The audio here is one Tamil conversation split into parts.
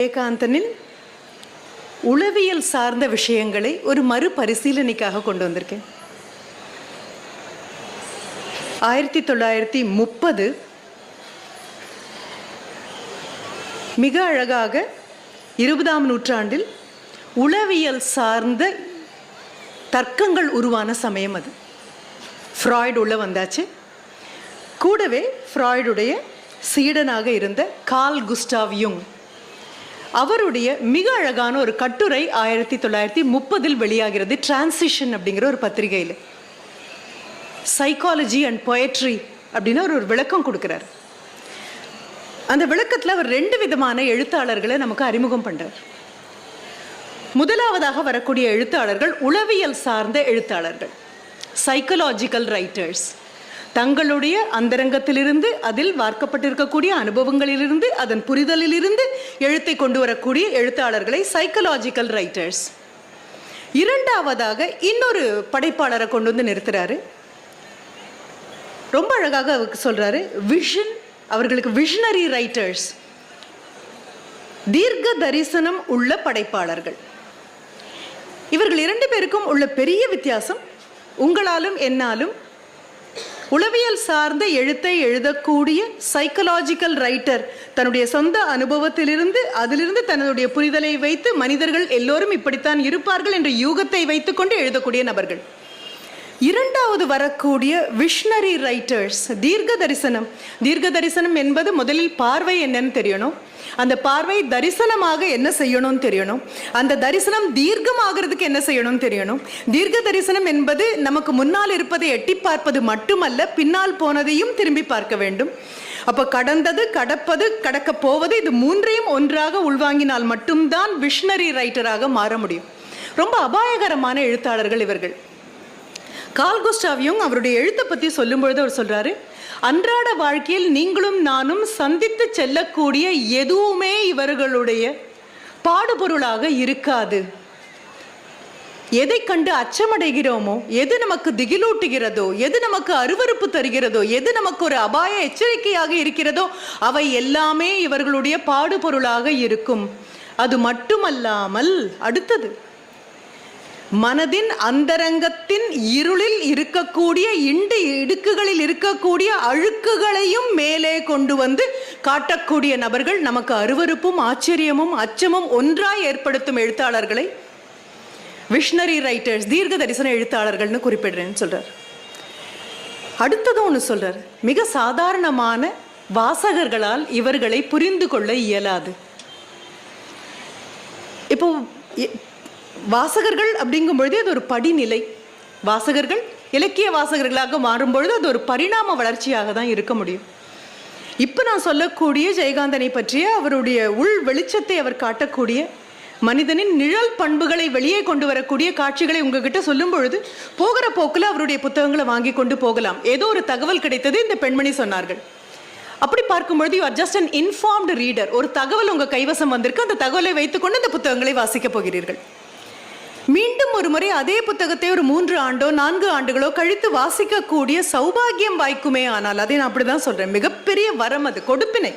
விவேகானந்தனின் உளவியல் சார்ந்த விஷயங்களை ஒரு மறுபரிசீலனைக்காக கொண்டு வந்திருக்கேன். 1930 மிக அழகாக 20ஆம் நூற்றாண்டில் உளவியல் சார்ந்த தர்க்கங்கள் உருவான சமயம் அது. ஃப்ராய்டு உள்ள வந்தாச்சு. கூடவே ஃப்ராய்டுடைய சீடனாக இருந்த கார்ல் குஸ்டாவ் யுங், அவருடைய மிக அழகான ஒரு கட்டுரை 1930 வெளியாகிறது. டிரான்சிஷன் அப்படிங்கிற ஒரு பத்திரிகையில் சைக்காலஜி அண்ட் பொயட்ரி அப்படின்னு ஒரு விளக்கம் கொடுக்குறார். அந்த விளக்கத்தில் அவர் 2 விதமான எழுத்தாளர்களை நமக்கு அறிமுகம் பண்றார். முதலாவதாக வரக்கூடிய எழுத்தாளர்கள் உளவியல் சார்ந்த எழுத்தாளர்கள், சைக்கலாஜிக்கல் ரைட்டர்ஸ். தங்களுடைய அந்தரங்கத்திலிருந்து, அதில் வார்க்கப்பட்டிருக்கக்கூடிய அனுபவங்களிலிருந்து, அதன் புரிதலிலிருந்து எழுத்தை கொண்டு வரக்கூடிய எழுத்தாளர்களை சைக்கலாஜிக்கல் ரைட்டர்ஸ். இரண்டாவதாக இன்னொரு படைப்பாளரை கொண்டு வந்து நிறுத்துறாரு. ரொம்ப அழகாக அவருக்கு சொல்றாரு, விஷன், அவர்களுக்கு விஷனரி ரைட்டர்ஸ், தீர்க்க தரிசனம் உள்ள படைப்பாளர்கள். இவர்கள் 2 பேருக்கும் உள்ள பெரிய வித்தியாசம், உங்களாலும் என்னாலும் உளவியல் சார்ந்த எழுத்தை எழுதக்கூடிய சைக்கலாஜிக்கல் ரைட்டர் தன்னுடைய சொந்த அனுபவத்திலிருந்து, அதிலிருந்து தன்னுடைய புரிதலை வைத்து மனிதர்கள் எல்லோரும் இப்படித்தான் இருப்பார்கள் என்ற யூகத்தை வைத்துக்கொண்டு எழுதக்கூடிய நபர்கள். இரண்டாவது வரக்கூடிய விஷனரி ரைட்டர்ஸ், தீர்க்க தரிசனம். தீர்க்க தரிசனம் என்பது முதலில் பார்வை என்னன்னு தெரியணும், அந்த பார்வை தரிசனமாக என்ன செய்யணும்னு தெரியணும், அந்த தரிசனம் தீர்க்கமாகிறதுக்கு என்ன செய்யணும்னு தெரியணும். தீர்க்க தரிசனம் என்பது நமக்கு முன்னால் இருப்பதை எட்டி பார்ப்பது மட்டுமல்ல, பின்னால் போனதையும் திரும்பி பார்க்க வேண்டும். அப்போ கடந்தது, கடப்பது, கடக்க போவது, இது 3ஐயும் ஒன்றாக உள்வாங்கினால் மட்டும்தான் விஷனரி ரைட்டராக மாற முடியும். ரொம்ப அபாயகரமான எழுத்தாளர்கள் இவர்கள். கார்ல் குஸ்டாவ் யுங் அவருடைய எழுத்தை பற்றி சொல்லும் பொழுது அவர் சொல்றாரு, அன்றாட வாழ்க்கையில் நீங்களும் நானும் சந்தித்து செல்லக்கூடிய எதுவுமே இவர்களுடைய பாடுபொருளாக இருக்காது. எதை கண்டு அச்சமடைகிறோமோ, எது நமக்கு திகிலூட்டுகிறதோ, எது நமக்கு அருவருப்பு தருகிறதோ, எது நமக்கு ஒரு அபாய எச்சரிக்கையாக இருக்கிறதோ, அவை எல்லாமே இவர்களுடைய பாடுபொருளாக இருக்கும். அது மட்டுமல்லாமல் அடுத்தது, மனதின் அந்தரங்கத்தின் இருளில் இருக்கக்கூடிய இடுக்குகளில் இருக்கக்கூடிய அழுக்குகளையும் மேலே கொண்டு வந்து காட்டக்கூடிய நபர்கள். நமக்கு அருவருப்பும் ஆச்சரியமும் அச்சமும் ஒன்றாய் ஏற்படுத்தும் எழுத்தாளர்களை விஷனரி ரைட்டர்ஸ், தீர்க்க தரிசன எழுத்தாளர்கள்னு குறிப்பிடுறேன்னு சொல்றார். அடுத்ததும் ஒன்று சொல்றார், மிக சாதாரணமான வாசகர்களால் இவர்களை புரிந்து கொள்ள இயலாது. இப்போ வாசகர்கள் அப்படிங்கும் பொழுது அது ஒரு படிநிலை. வாசகர்கள் இலக்கிய வாசகர்களாக மாறும்பொழுது அது ஒரு பரிணாம வளர்ச்சியாக தான் இருக்க முடியும். இப்போ நான் சொல்லக்கூடிய ஜெயகாந்தனை பற்றிய அவருடைய உள் வெளிச்சத்தை அவர் காட்டக்கூடிய, மனிதனின் நிழல் பண்புகளை வெளியே கொண்டு வரக்கூடிய காட்சிகளை உங்ககிட்ட சொல்லும் பொழுது போகிற போக்கில் அவருடைய புத்தகங்களை வாங்கி கொண்டு போகலாம். ஏதோ ஒரு தகவல் கிடைத்தது, இந்த பெண்மணி சொன்னார்கள். அப்படி பார்க்கும்பொழுது you are just an informed reader. ஒரு தகவல் உங்கள் கைவசம் வந்திருக்கு, அந்த தகவலை வைத்துக்கொண்டு இந்த புத்தகங்களை வாசிக்க போகிறீர்கள். மீண்டும் ஒரு முறை அதே புத்தகத்தை ஒரு 3 ஆண்டோ 4 ஆண்டுகளோ கழித்து வாசிக்கக்கூடிய சௌபாகியம் வாய்க்குமே ஆனால், அதை நான் அப்படிதான் சொல்றேன், மிகப்பெரிய வரம் அது, கொடுப்பினை.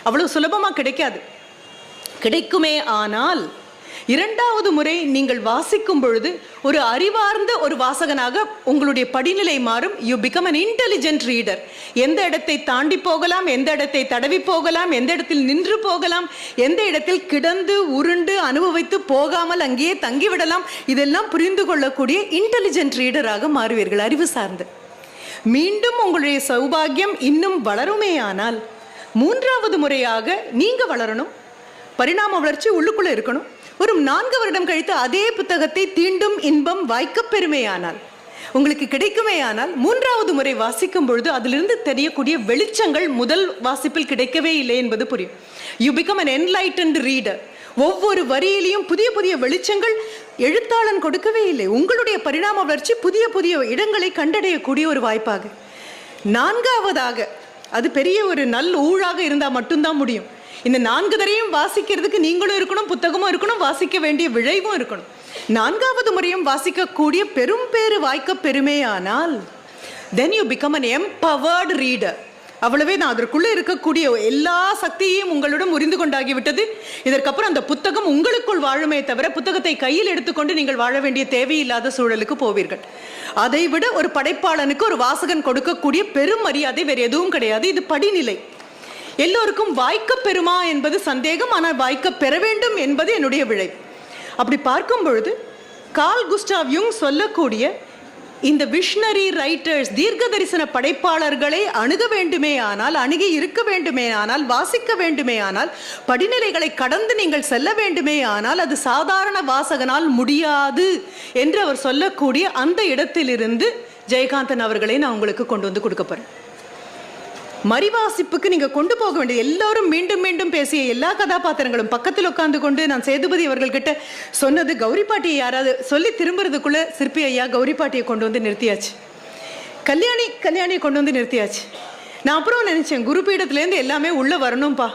அவ்வளவு சுலபமா கிடைக்காது. கிடைக்குமே ஆனால் 2வது முறை நீங்கள் வாசிக்கும் பொழுது ஒரு அறிவார்ந்த ஒரு வாசகனாக உங்களுடைய படிநிலை மாறும். You become an intelligent reader. எந்த இடத்தை தாண்டி போகலாம், எந்த இடத்தை தடவி போகலாம், எந்த இடத்தில் நின்று போகலாம், எந்த இடத்தில் கிடந்து உருண்டு அனுபவித்து போகாமல் அங்கேயே தங்கிவிடலாம், இதெல்லாம் புரிந்து கொள்ளக்கூடிய இன்டெலிஜென்ட் ரீடராக மாறுவீர்கள், அறிவு சார்ந்து. மீண்டும் உங்களுடைய சௌபாகியம் இன்னும் வளருமே ஆனால் 3வது முறையாக நீங்க வளரணும், பரிணாம வளர்ச்சி உள்ளுக்குள்ள இருக்கணும். ஒரு 4 வருடம் கழித்து அதே புத்தகத்தை தீண்டும் இன்பம் வாய்க்க பெருமையானால், உங்களுக்கு கிடைக்குமே ஆனால் 3வது முறை வாசிக்கும் பொழுது அதிலிருந்து தெரியக்கூடிய வெளிச்சங்கள் முதல் வாசிப்பில் கிடைக்கவே இல்லை என்பது புரியும். You become an enlightened reader. ஒவ்வொரு வரியிலையும் புதிய புதிய வெளிச்சங்கள் எழுத்தாளன் கொடுக்கவே இல்லை. உங்களுடைய பரிணாம வளர்ச்சி புதிய புதிய இடங்களை கண்டடையக்கூடிய ஒரு வாய்ப்பாக. 4வதாக, அது பெரிய ஒரு நல்ல ஊழாக இருந்தால் மட்டும்தான் முடியும். இந்த 4 தரையும் வாசிக்கிறதுக்கு நீங்களும் இருக்கணும், புத்தகமும் இருக்கணும், வாசிக்க வேண்டிய விளைவும் இருக்கணும். 4வது முறையும் வாசிக்கக்கூடிய பெரும் பேறு வாய்க்க பெருமையானால் then you become an empowered reader. அவ்வளவே தான். அதற்குள்ள இருக்கக்கூடிய எல்லா சக்தியையும் உங்களிடம் உறிந்து கொண்டாகிவிட்டது. இதற்கப்புறம் அந்த புத்தகம் உங்களுக்குள் வாழுமே தவிர புத்தகத்தை கையில் எடுத்துக்கொண்டு நீங்கள் வாழ வேண்டிய தேவையில்லாத சூழலுக்கு போவீர்கள். அதைவிட ஒரு படைப்பாளனுக்கு ஒரு வாசகன் கொடுக்கக்கூடிய பெரும் மரியாதை வேறு எதுவும் கிடையாது. இது படிநிலை. எல்லோருக்கும் வாய்க்க பெறுமா என்பது சந்தேகம், ஆனால் வாய்க்க பெற வேண்டும் என்பது என்னுடைய விளை. அப்படி பார்க்கும் பொழுது கார்ல் குஸ்டாவ் யுங் சொல்லக்கூடிய இந்த விஷனரி ரைட்டர்ஸ், தீர்க்க தரிசன படைப்பாளர்களை அணுக வேண்டுமே ஆனால், அணுகி இருக்க வேண்டுமே ஆனால், வாசிக்க வேண்டுமே ஆனால், படிநிலைகளை கடந்து நீங்கள் செல்ல வேண்டுமே ஆனால் அது சாதாரண வாசகனால் முடியாது என்று அவர் சொல்லக்கூடிய அந்த இடத்திலிருந்து ஜெயகாந்தன் அவர்களை நான் உங்களுக்கு கொண்டு வந்து கொடுக்க போறேன். மறிவாசிப்புக்கு நீங்க கொண்டு போக வேண்டிய எல்லாரும் மீண்டும் மீண்டும் பேசிய எல்லா கதாபாத்திரங்களும் பக்கத்தில் உட்கார்ந்து கொண்டு நான் சேதுபதி அவர்கள்கிட்ட சொன்னது, கௌரி பாட்டியை யாராவது சொல்லி திரும்புறதுக்குள்ள சிற்பி ஐயா கௌரி பாட்டியை கொண்டு வந்து நிறுத்தியாச்சு, கல்யாணியை கொண்டு வந்து நிறுத்தியாச்சு. நான் அப்புறம் நினைச்சேன், குருபீடத்துலேருந்து எல்லாமே உள்ள வரணும்பா,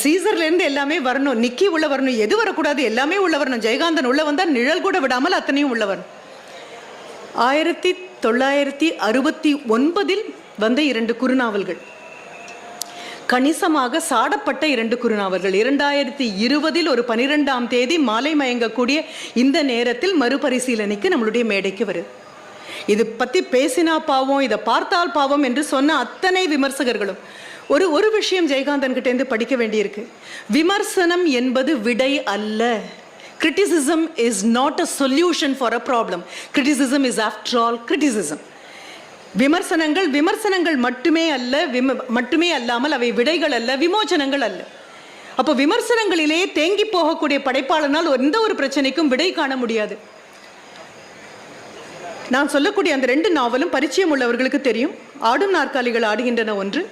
சீசர்லேருந்து எல்லாமே வரணும், நிக்கி உள்ள வரணும், எது வரக்கூடாது, எல்லாமே உள்ள வரணும். ஜெயகாந்தன் உள்ள வந்தால் நிழல் கூட விடாமல் அத்தனையும் உள்ள வரணும். 1969 வந்த 2 குறுநாவல்கள், கணிசமாக சாடப்பட்ட 2 குறுநாவல்கள் 2020 ஒரு 12ஆம் தேதி மாலை மயங்கக்கூடிய இந்த நேரத்தில் மறுபரிசீலனைக்கு நம்மளுடைய மேடைக்கு வருது. இது பற்றி பேசினா பாவம், இதை பார்த்தால் பாவம் என்று சொன்ன அத்தனை விமர்சகர்களும் ஒரு விஷயம் ஜெயகாந்தன் கிட்டேருந்து படிக்க வேண்டியிருக்கு. விமர்சனம் என்பது விடை அல்ல. Criticism is not a solution for a problem. Criticism is after all criticism. விமர்சனங்கள் மட்டுமே அல்லாமல் அவை விடைகள் அல்ல, விமோசனங்கள் அல்ல. அப்போ விமர்சனங்களிலே தேங்கி போகக்கூடிய படைப்பாளனால் எந்த ஒரு பிரச்சனைக்கும் விடை காண முடியாது. நான் சொல்லக்கூடிய அந்த 2 நாவலும் பரிச்சயம் உள்ளவர்களுக்கு தெரியும். ஆடும் நாற்காலிகள் ஆடுகின்றன ஒன்று,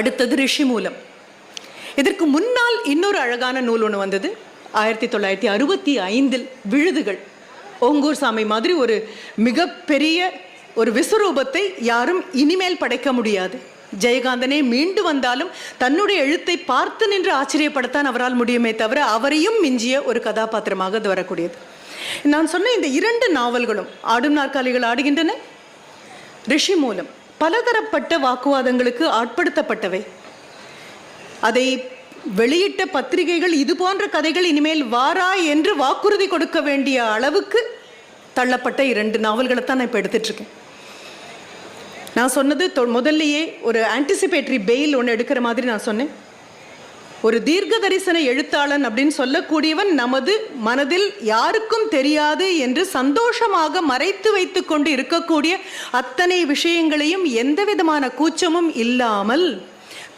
அடுத்தது ரிஷி மூலம். இதற்கு முன்னால் இன்னொரு அழகான நூல் ஒன்று வந்தது 1965 விழுதுகள். ஓங்கூர் சாமி மாதிரி ஒரு மிகப்பெரிய ஒரு விஸ்வரூபத்தை யாரும் இனிமேல் படைக்க முடியாது. ஜெயகாந்தனே மீண்டு வந்தாலும் தன்னுடைய எழுத்தை பார்த்து நின்று ஆச்சரியப்படத்தான் அவரால் முடியுமே தவிர அவரையும் மிஞ்சிய ஒரு கதாபாத்திரமாக அது வரக்கூடியது. நான் சொன்ன இந்த 2 நாவல்களும் ஆடும் நாற்காலிகள் ஆடுகின்றன, ரிஷி மூலம் பலதரப்பட்ட வாக்குவாதங்களுக்கு ஆட்படுத்தப்பட்டவை. அதை வெளியிட்ட பத்திரிகைகள் இது போன்ற கதைகள் இனிமேல் வாரா என்று வாக்குறுதி கொடுக்க வேண்டிய அளவுக்கு தள்ளப்பட்ட 2 நாவல்களை தான் நான் இப்போ எடுத்துட்டு இருக்கேன். நான் சொன்னது முதல்லையே ஒரு ஆன்டிசிபேட்டரி பெயில் ஒன்று எடுக்கிற மாதிரி நான் சொன்னேன். ஒரு தீர்க்க தரிசன எழுத்தாளன் அப்படின்னு சொல்லக்கூடியவன் நமது மனதில் யாருக்கும் தெரியாது என்று சந்தோஷமாக மறைத்து வைத்து கொண்டு இருக்கக்கூடிய அத்தனை விஷயங்களையும் எந்த விதமான கூச்சமும் இல்லாமல்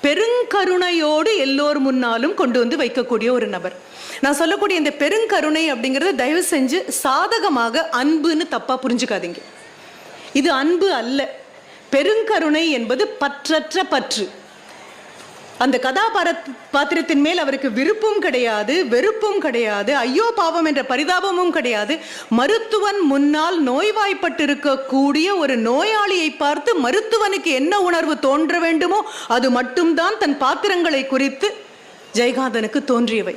பெருங்கருணையோடு எல்லோர் முன்னாலும் கொண்டு வந்து வைக்கக்கூடிய ஒரு நபர். நான் சொல்லக்கூடிய இந்த பெருங்கருணை அப்படிங்கிறத தயவு செஞ்சு சாதகமாக அன்புன்னு தப்பா புரிஞ்சுக்காதீங்க. இது அன்பு அல்ல. பெருங்கருணை என்பது பற்றற்ற பற்று. அந்த கதாபாத்திரத்தின் மேல் அவருக்கு விருப்பும் கிடையாது, வெறுப்பும் கிடையாது, ஐயோ பாவம் என்ற பரிதாபமும் கிடையாது. மருத்துவன் முன்னால் நோய்வாய்ப்பட்டிருக்கக்கூடிய ஒரு நோயாளியை பார்த்து மருத்துவனுக்கு என்ன உணர்வு தோன்ற வேண்டுமோ அது மட்டும்தான் தன் பாத்திரங்களை குறித்து ஜெயகாந்தனுக்கு தோன்றியவை.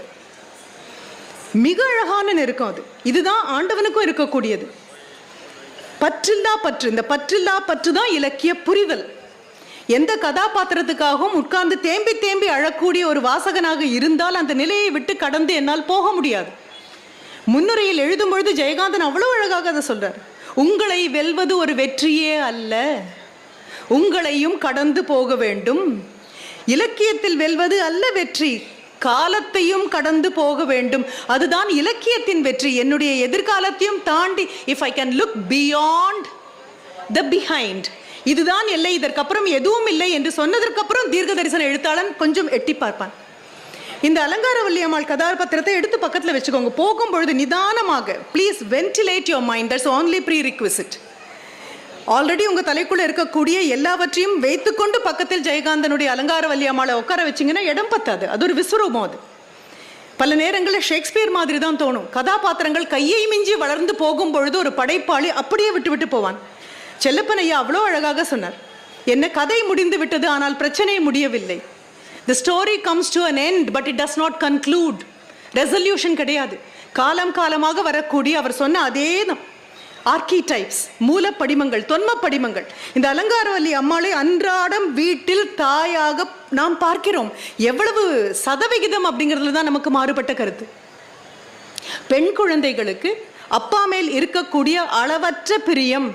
மிக அழகான நெருக்கம் அது. இதுதான் ஆண்டவனுக்கும் இருக்கக்கூடியது. பற்றில்லா பற்று. இந்த பற்றில்லா பற்று தான் இலக்கிய புரிதல். எந்த கதாபாத்திரத்துக்காகவும் உட்கார்ந்து தேம்பி தேம்பி அழக்கூடிய ஒரு வாசகனாக இருந்தால் அந்த நிலையை விட்டு கடந்து என்னால் போக முடியாது. முன்னுரையில் எழுதும் பொழுது ஜெயகாந்தன் அவ்வளவு அழகாக அதை சொல்றார். உங்களை வெல்வது ஒரு வெற்றியே அல்ல, உங்களையும் கடந்து போக வேண்டும். இலக்கியத்தில் வெல்வது அல்ல வெற்றி, காலத்தையும் கடந்து போக வேண்டும். அதுதான் இலக்கியத்தின் வெற்றி. என்னுடைய எதிர்காலத்தையும் தாண்டி, if I can look beyond the behind, இதுதான் இல்லை, இதற்கப்புறம் எதுவும் இல்லை என்று சொன்னதற்கு அப்புறம் தீர்க்க தரிசன எழுத்தாளன் கொஞ்சம் எட்டி பார்ப்பான். இந்த அலங்கார வள்ளியம்மாள் கதாபாத்திரத்தை எடுத்து பக்கத்தில் வச்சுக்கோங்க. போகும்பொழுது நிதானமாக please ventilate your mind. That's only prerequisite. Already உங்கள் தலைக்குள்ளே இருக்கக்கூடிய எல்லாவற்றையும் வைத்துக்கொண்டு பக்கத்தில் ஜெயகாந்தனுடைய அலங்கார வள்ளியம்மாளை உட்கார வச்சிங்கன்னா இடம் பத்தாது. அது ஒரு விஸ்வரூபம். அது பல நேரங்களில் ஷேக்ஸ்பியர் மாதிரி தான் தோணும். கதாபாத்திரங்கள் கையை மிஞ்சி வளர்ந்து போகும் பொழுது ஒரு படைப்பாளி அப்படியே விட்டு போவான். செல்லப்பன் ஐயா அவ்வளோ அழகாக சொன்னார். என்ன கதை முடிந்து விட்டது, ஆனால் பிரச்சனை முடியவில்லை. The story comes to an end but it does not conclude. Resolution கிடையாது. காலமாக வரக்கூடிய அவர் சொன்ன அதே தான். ஆர்கிடைப்ஸ், மூல படிமங்கள், தொன்ம படிமங்கள். இந்த அலங்காரவல்லி அம்மாளை அன்றாடம் வீட்டில் தாயாக நாம் பார்க்கிறோம். எவ்வளவு சதவிகிதம் அப்படிங்கிறதுல தான் நமக்கு மாறுபட்ட கருத்து. பெண் குழந்தைகளுக்கு அப்பா மேல் இருக்கக்கூடிய அளவற்ற பிரியம்,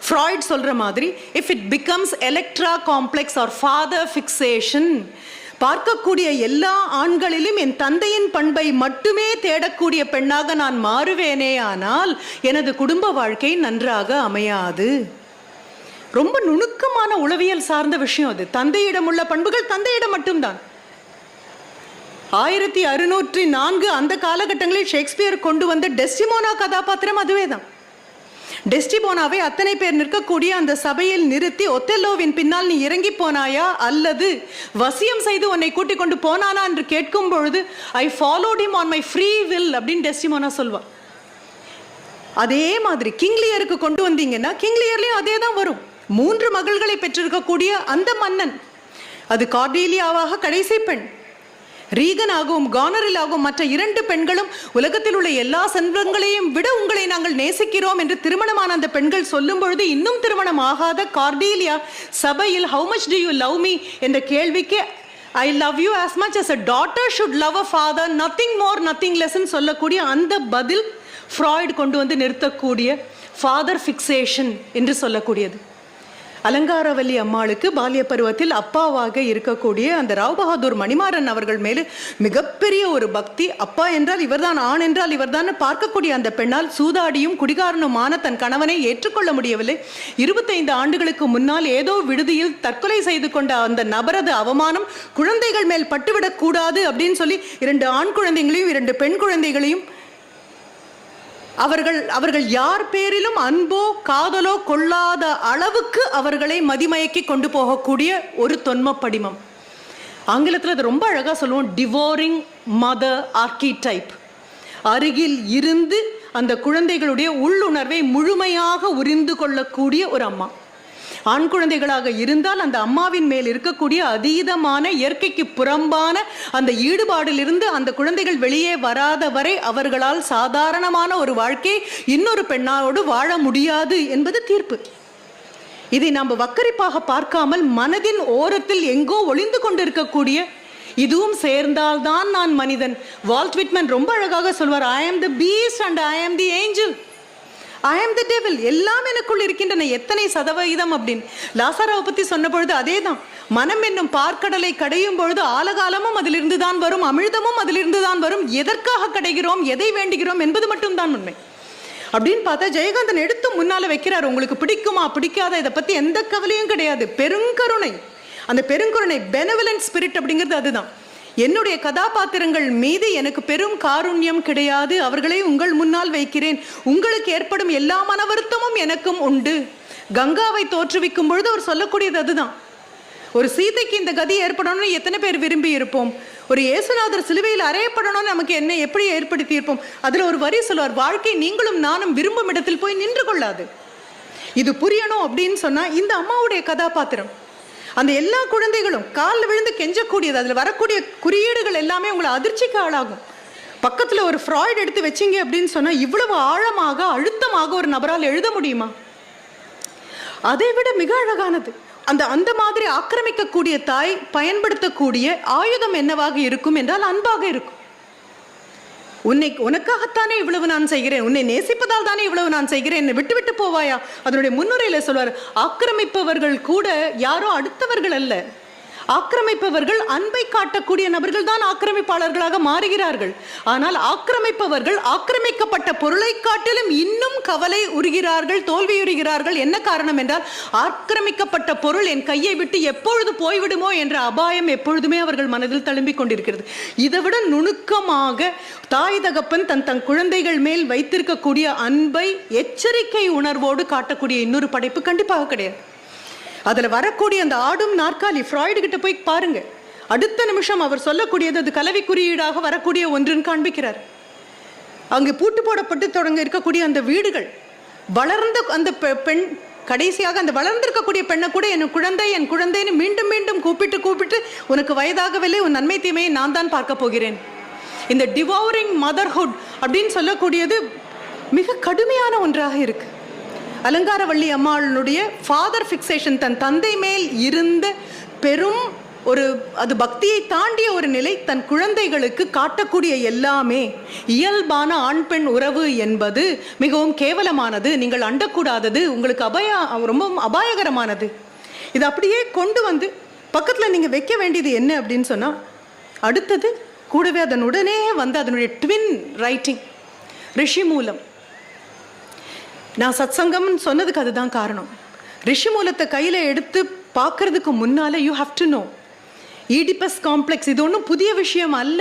ஃப்ராய்ட் சொல்ற மாதிரி, if it becomes Electra complex or father fixation, பார்க்கக்கூடிய எல்லா ஆண்களிலும் என் தந்தையின் பண்பை மட்டுமே தேடக்கூடிய பெண்ணாக நான் மாறுவேனே ஆனால் எனது குடும்ப வாழ்க்கை நன்றாக அமையாது. ரொம்ப நுணுக்கமான உளவியல் சார்ந்த விஷயம் அது. தந்தையிடம் உள்ள பண்புகள் தந்தையிடம் மட்டும்தான். 1604 அந்த காலகட்டங்களில் ஷேக்ஸ்பியர் கொண்டு வந்த டெஸ்டிமோனா கதாபாத்திரம் அதுவே தான். டெஸ்டிமோனாவை அத்தனை பேர் நிற்கக்கூடிய அந்த சபையில் நிறுத்தி, ஒத்தெல்லோவின் பின்னால் நீ இறங்கி போனாயா அல்லது வசியம் செய்து உன்னை கூட்டிக் கொண்டு போனானா என்று கேட்கும் பொழுது I followed him on my free will அப்படின்னு டெஸ்டிமோனா சொல்வா. அதே மாதிரி கிங்லியருக்கு கொண்டு வந்தீங்கன்னா கிங்லியர்லயும் அதே தான் வரும். 3 மகள்களை பெற்றிருக்கக்கூடிய அந்த மன்னன், அது கார்டீலியாவாக கடைசி பெண், ரீகனாகவும் கானரிலாகவும் மற்ற 2 பெண்களும் உலகத்தில் உள்ள எல்லா செல்வங்களையும் விட உங்களை நாங்கள் நேசிக்கிறோம் என்று திருமணமான அந்த பெண்கள் சொல்லும் பொழுது இன்னும் திருமணம் ஆகாத கார்டீலியா சபையில் how much do you love me என்ற கேள்விக்கு I love you as much as a daughter should love a father, nothing more nothing less சொல்லக்கூடிய அந்த பதில் ஃப்ராய்ட் கொண்டு வந்து நிறுத்தக்கூடிய ஃபாதர் ஃபிக்சேஷன் என்று சொல்லக்கூடியது. அலங்காரவல்லி அம்மாளுக்கு பால்ய பருவத்தில் அப்பாவாக இருக்கக்கூடிய அந்த ராவ் பகதூர் மணிமாறன் அவர்கள் மேலே மிகப்பெரிய ஒரு பக்தி. அப்பா என்றால் இவர்தான், ஆண் என்றால் இவர்தான் பார்க்கக்கூடிய அந்த பெண்ணால் சூதாடியும் குடிகாரனுமான தன் கணவனை ஏற்றுக்கொள்ள முடியவில்லை. 25 ஆண்டுகளுக்கு முன்னால் ஏதோ விடுதியில் தற்கொலை செய்து கொண்ட அந்த நபரது அவமானம் குழந்தைகள் மேல் பட்டுவிடக் கூடாது அப்படின்னு சொல்லி 2 ஆண் குழந்தைகளையும் 2 பெண் குழந்தைகளையும் அவர்கள் யார் பேரிலும் அன்போ காதலோ கொள்ளாத அளவுக்கு அவர்களை மதிமயக்கி கொண்டு போகக்கூடிய ஒரு தொன்ம படிமம். ஆங்கிலத்தில் அது ரொம்ப அழகா சொல்லுவோம், டிவோரிங் மதர் ஆர்கிடைப். அருகில் இருந்து அந்த குழந்தைகளுடைய உள்ளுணர்வை முழுமையாக உறிந்து கொள்ளக்கூடிய ஒரு அம்மா. ஆண் குழந்தைகளாக இருந்தால் அந்த அம்மாவின் மேல் இருக்கக்கூடிய அதீதமான இயற்கைக்கு புறம்பான அந்த ஈடுபாடிலிருந்து அந்த குழந்தைகள் வெளியே வராத வரை அவர்களால் சாதாரணமான ஒரு வாழ்க்கை இன்னொரு பெண்ணோடு வாழ முடியாது என்பது தீர்ப்பு. இதை நாம் வக்கரிப்பாக பார்க்காமல் மனதின் ஓரத்தில் எங்கோ ஒளிந்து கொண்டிருக்கக்கூடிய, இதுவும் சேர்ந்தால்தான் நான் மனிதன். வால்ட் விட்மன் ரொம்ப அழகாக சொல்வார், I am the beast and I am the angel. I am the devil. எல்லாம் எனக்குள் இருக்கின்றன. எத்தனை சதவீதம் அப்படின்னு லாசராவை பத்தி சொன்ன பொழுது அதே தான். மனம் என்னும் பார்க்கடலை கடையும் பொழுது ஆலகாலமும் அதிலிருந்து தான் வரும், அமிழ்தமும் அதிலிருந்து தான் வரும். எதற்காக கடைகிறோம், எதை வேண்டுகிறோம் என்பது மட்டும் தான் உண்மை அப்படின்னு பார்த்தா ஜெயகாந்தன் எடுத்து முன்னால வைக்கிறார். உங்களுக்கு பிடிக்குமா பிடிக்காத இதை பத்தி எந்த கவலையும் கிடையாது. பெருங்கருணை, அந்த பெருங்கருணை பெனவலன்ட் ஸ்பிரிட் அப்படிங்கிறது அதுதான். என்னுடைய கதாபாத்திரங்கள் மீது எனக்கு பெரும் காருண்யம் கிடையாது, அவர்களை உங்கள் முன்னால் வைக்கிறேன். உங்களுக்கு ஏற்படும் எல்லா மன வருத்தமும் எனக்கும் உண்டு. கங்காவை தோற்றுவிக்கும் பொழுது அவர் சொல்லக்கூடியது அதுதான். ஒரு சீதைக்கு இந்த கதி ஏற்படணும்னு எத்தனை பேர் விரும்பி இருப்போம்? ஒரு இயேசுநாதர் சிலுவையில் அறையப்படணும்னு நமக்கு என்ன எப்படி ஏற்படுத்தி இருப்போம்? அதுல ஒரு வரி சொல்லுவார், வாழ்க்கை நீங்களும் நானும் விரும்பும் இடத்தில் போய் நின்று கொள்ளாது. இது புரியணும் அப்படின்னு சொன்னா இந்த அம்மாவுடைய கதாபாத்திரம், அந்த எல்லா குழந்தைகளும் காலில் விழுந்து கெஞ்சக்கூடியது, அதில் வரக்கூடிய குறியீடுகள் எல்லாமே உங்களை அதிர்ச்சிக்கு ஆளாகும். பக்கத்தில் ஒரு ஃப்ராய்ட் எடுத்து வச்சிங்க அப்படின்னு சொன்னால் இவ்வளவு ஆழமாக அழுத்தமாக ஒரு நபரால் எழுத முடியுமா? அதை விட மிக அழகானது, அந்த மாதிரி ஆக்கிரமிக்கக்கூடிய தாய் பயன்படுத்தக்கூடிய ஆயுதம் என்னவாக இருக்கும் என்றால் அன்பாக இருக்கும். உனக்காகத்தானே இவ்வளவு நான் செய்கிறேன், உன்னை நேசிப்பதால் தானே இவ்வளவு நான் செய்கிறேன், என்னை விட்டு விட்டு போவாயா? அதனுடைய முன்னுரையில சொல்வார், ஆக்கிரமிப்பவர்கள் கூட யாரோ அடுத்தவர்கள் அல்ல, ஆக்கிரமிப்பவர்கள் அன்பை காட்டக்கூடிய நபர்கள் தான் ஆக்கிரமிப்பாளர்களாக மாறுகிறார்கள். ஆனால் ஆக்கிரமிப்பவர்கள் ஆக்கிரமிக்கப்பட்ட பொருளை காட்டிலும் இன்னும் கவலை உறுகிறார்கள், தோல்வியுறுகிறார்கள். என்ன காரணம் என்றால் ஆக்கிரமிக்கப்பட்ட பொருள் என் கையை விட்டு எப்பொழுது போய்விடுமோ என்ற அபாயம் எப்பொழுதுமே அவர்கள் மனதில் தழும்பிக் கொண்டிருக்கிறது. இதை விட நுணுக்கமாக தாய் தகப்பன் தன் குழந்தைகள் மேல் வைத்திருக்கக்கூடிய அன்பை எச்சரிக்கை உணர்வோடு காட்டக்கூடிய இன்னொரு படைப்பு கண்டிப்பாக கிடையாது. அதுல வரக்கூடிய அந்த ஆடும் நாற்காலி, ஃப்ராய்டு கிட்ட போய் பாருங்க, அடுத்த நிமிஷம் அவர் சொல்லக்கூடியது அது கலவி குறியீடாக வரக்கூடிய ஒன்றுன்னு காண்பிக்கிறார். அங்கு பூட்டு போடப்பட்டு தொடங்க இருக்கக்கூடிய அந்த வீடுகள், வளர்ந்த அந்த பெண், கடைசியாக அந்த வளர்ந்திருக்கக்கூடிய பெண்ணை கூட என் குழந்தைன்னு மீண்டும் மீண்டும் கூப்பிட்டு உனக்கு வயதாகவில்லை, உன் நன்மை தீமையை நான் தான் பார்க்க போகிறேன். இந்த டிவோரிங் மதர்ஹுட் அப்படின்னு சொல்லக்கூடியது மிக கடுமையான ஒன்றாக இருக்கு. அலங்காரவள்ளி அம்மாளுடைய ஃபாதர் ஃபிக்சேஷன், தன் தந்தை மேல் இருந்த பெரும் ஒரு அது பக்தியை தாண்டிய ஒரு நிலை, தன் குழந்தைகளுக்கு காட்டக்கூடிய எல்லாமே இயல்பான ஆண் பெண் உறவு என்பது மிகவும் கேவலமானது, நீங்கள் அண்டக்கூடாதது, உங்களுக்கு ரொம்ப அபாயகரமானது. இது அப்படியே கொண்டு வந்து பக்கத்தில் நீங்கள் வைக்க வேண்டியது என்ன அப்படின்னு சொன்னால், அடுத்தது கூடவே அதனுடனே வந்து அதனுடைய ட்வின் ரைட்டிங் ரிஷி மூலம். நான் சத்சங்கம்னு சொன்னதுக்கு அதுதான் காரணம். ரிஷி மூலத்தை கையில் எடுத்து பார்க்கறதுக்கு முன்னால you have to know Oedipus complex. இது ஒன்றும் புதிய விஷயம் அல்ல.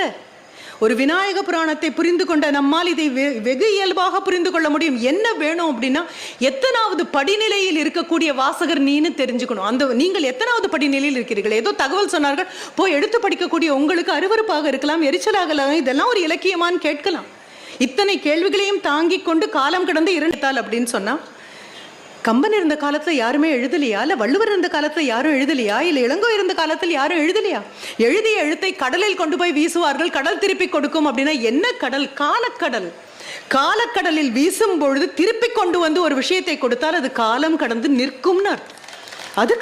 ஒரு விநாயக புராணத்தை புரிந்து கொண்ட நம்மால் இதை வெகு இயல்பாக புரிந்து கொள்ள முடியும். என்ன வேணும் அப்படின்னா, எத்தனாவது படிநிலையில் இருக்கக்கூடிய வாசகர் நீன்னு தெரிஞ்சுக்கணும். அந்த நீங்கள் எத்தனாவது படிநிலையில் இருக்கிறீர்கள்? ஏதோ தகவல் சொன்னார்கள், போய் எடுத்து படிக்கக்கூடிய உங்களுக்கு அருவருப்பாக இருக்கலாம், எரிச்சலாகலாம், இதெல்லாம் ஒரு இலக்கியமான்னு கேட்கலாம். இத்தனை கேள்விகளையும் தாங்கி கொண்டு காலம் கடந்து இரண்டால் அப்படின்னு சொன்னா, கம்பன் இருந்த காலத்தில் யாருமே எழுதலையா? இல்லை வள்ளுவர் இருந்த காலத்தில் யாரும் எழுதலையா? இல்லை இளங்கோ இருந்த காலத்தில் யாரும் எழுதலையா? எழுதிய எழுத்தை கடலில் கொண்டு போய் வீசுவார்கள், கடல் திருப்பி கொடுக்கும். அப்படின்னா என்ன கடல்? காலக்கடல். காலக்கடலில் வீசும் பொழுது திருப்பி கொண்டு வந்து ஒரு விஷயத்தை கொடுத்தால் அது காலம் கடந்து நிற்கும்னு அர்த்தம். அது